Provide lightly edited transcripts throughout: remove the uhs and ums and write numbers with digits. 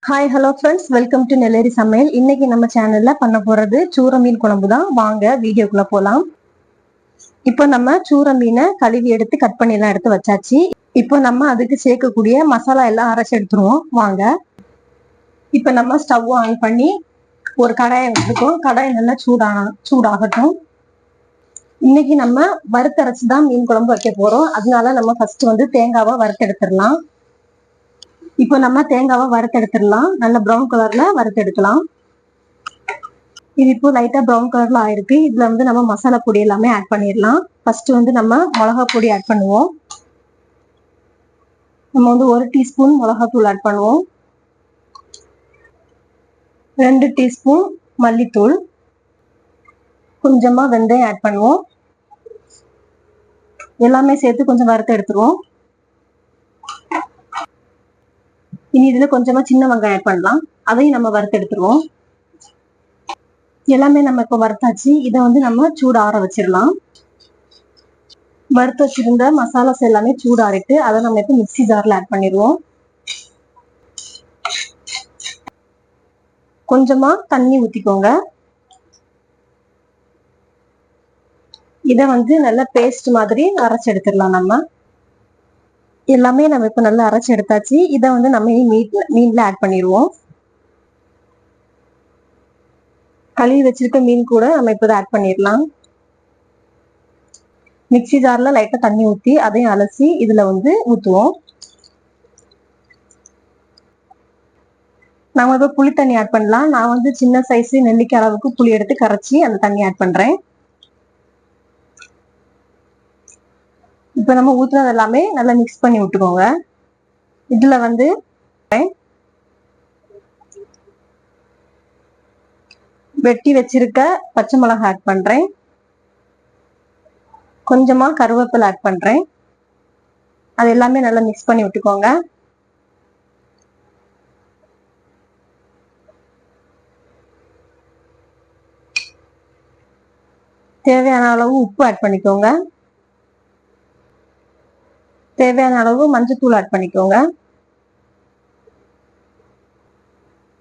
Hi hello friends, welcome to Nelleri சமையல். இன்னைக்கு நம்ம சேனல்ல பண்ண போறது சூர மீன் குழம்பு தான். வாங்க வீடியோக்குள்ள போலாம். இப்போ நம்ம சூர மீனை கழுவி எடுத்து கட் பண்ணி எல்லாம் எடுத்து வச்சாச்சு. இப்போ நம்ம அதுக்கு சேர்க்கக்கூடிய மசாலா எல்லாம் அரைச்சு எடுத்துருவோம். வாங்க. இப்போ நம்ம ஸ்டவ் ஆன் பண்ணி ஒரு கடாயை வச்சுருக்கோம். கடாய் நல்லா சூடாகட்டும். இன்னைக்கு நம்ம வறுத்தரைச்சு தான் மீன் குழம்பு வைக்க போறோம். அதனால நம்ம ஃபர்ஸ்ட் தேங்காவை வறுத்து எடுத்துடலாம். இப்போ நம்ம தேங்காவை வறுத்தெடுத்துடலாம். நல்ல ப்ரௌன் கலர்ல வறுத்தெடுக்கலாம். இது இப்போ லைட்டா ப்ரௌன் கலர்ல ஆயிருக்கு. இதுல நம்ம மசாலா பொடி எல்லாமே ஆட் பண்ணிடலாம். ஃபர்ஸ்ட் நம்ம மிளகா பொடி ஆட் பண்ணுவோம். நம்ம 1 டீஸ்பூன் மிளகாத்தூள் ஆட் பண்ணுவோம். 2 டீஸ்பூன் மல்லித்தூள், கொஞ்சமா வெந்தயம் ஆட் பண்ணுவோம். எல்லாமே சேர்த்து கொஞ்சம் வறுத்து எடுத்துருவோம். இனி இதுல கொஞ்சமா சின்ன வெங்காயம் ஆட் பண்ணலாம். அதையும் நம்ம வறுத்து எடுத்துருவோம். எல்லாமே நம்ம இப்ப வறுத்தாச்சு. இதை நம்ம சூடு ஆற வச்சிடலாம். வறுத்து வச்சிருந்த மசாலாஸ் எல்லாமே சூடாறிட்டு அதை நம்ம இப்ப மிக்சி ஜார்ல ஆட் பண்ணிடுவோம். கொஞ்சமா தண்ணி ஊத்திக்கோங்க. இதை நல்ல பேஸ்ட் மாதிரி அரைச்சு எடுத்துடலாம். நம்ம எல்லாமே நம்ம இப்ப நல்லா அரைச்சு எடுத்தாச்சு. இதை நம்ம மீன்ல ஆட் பண்ணிடுவோம். கழுவி வச்சிருக்க மீன் கூட நம்ம இப்ப ஆட் பண்ணிடலாம். மிக்சி ஜார்ல லைட்டா தண்ணி ஊத்தி அதையும் அலசி இதுல ஊத்துவோம். நாம இப்ப புளி தண்ணி ஆட் பண்ணலாம். நான் சின்ன சைஸ் நெல்லிக்காய் அளவுக்கு புளி எடுத்து கரைச்சி அந்த தண்ணி ஆட் பண்றேன். இப்ப நம்ம ஊத்துனது எல்லாமே நல்லா மிக்ஸ் பண்ணி விட்டுக்கோங்க. இதுல வெட்டி வச்சிருக்க பச்சை மிளகாய் ஆட் பண்றேன். கொஞ்சமா கருவேப்பிலை ஆட் பண்றேன். அது எல்லாமே நல்லா மிக்ஸ் பண்ணி விட்டுக்கோங்க. தேவையான அளவு உப்பு ஆட் பண்ணிக்கோங்க. தேவையான அளவு மஞ்சத்தூள் ஆட் பண்ணிக்கோங்க.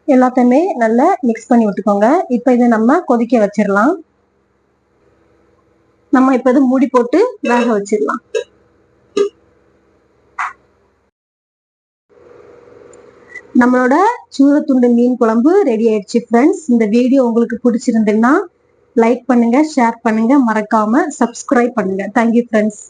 எல்லாத்தையுமே நல்லா மிக்ஸ் பண்ணி விட்டுக்கோங்க. இப்ப இதை நம்ம கொதிக்க வச்சிடலாம். நம்ம இப்ப இது மூடி போட்டு வேக வச்சிடலாம். நம்மளோட சூரத்துண்டு மீன் குழம்பு ரெடி ஆயிடுச்சு ஃப்ரெண்ட்ஸ். இந்த வீடியோ உங்களுக்கு பிடிச்சிருந்ததுன்னா லைக் பண்ணுங்க, ஷேர் பண்ணுங்க, மறக்காம சப்ஸ்கிரைப் பண்ணுங்க. Thank you friends.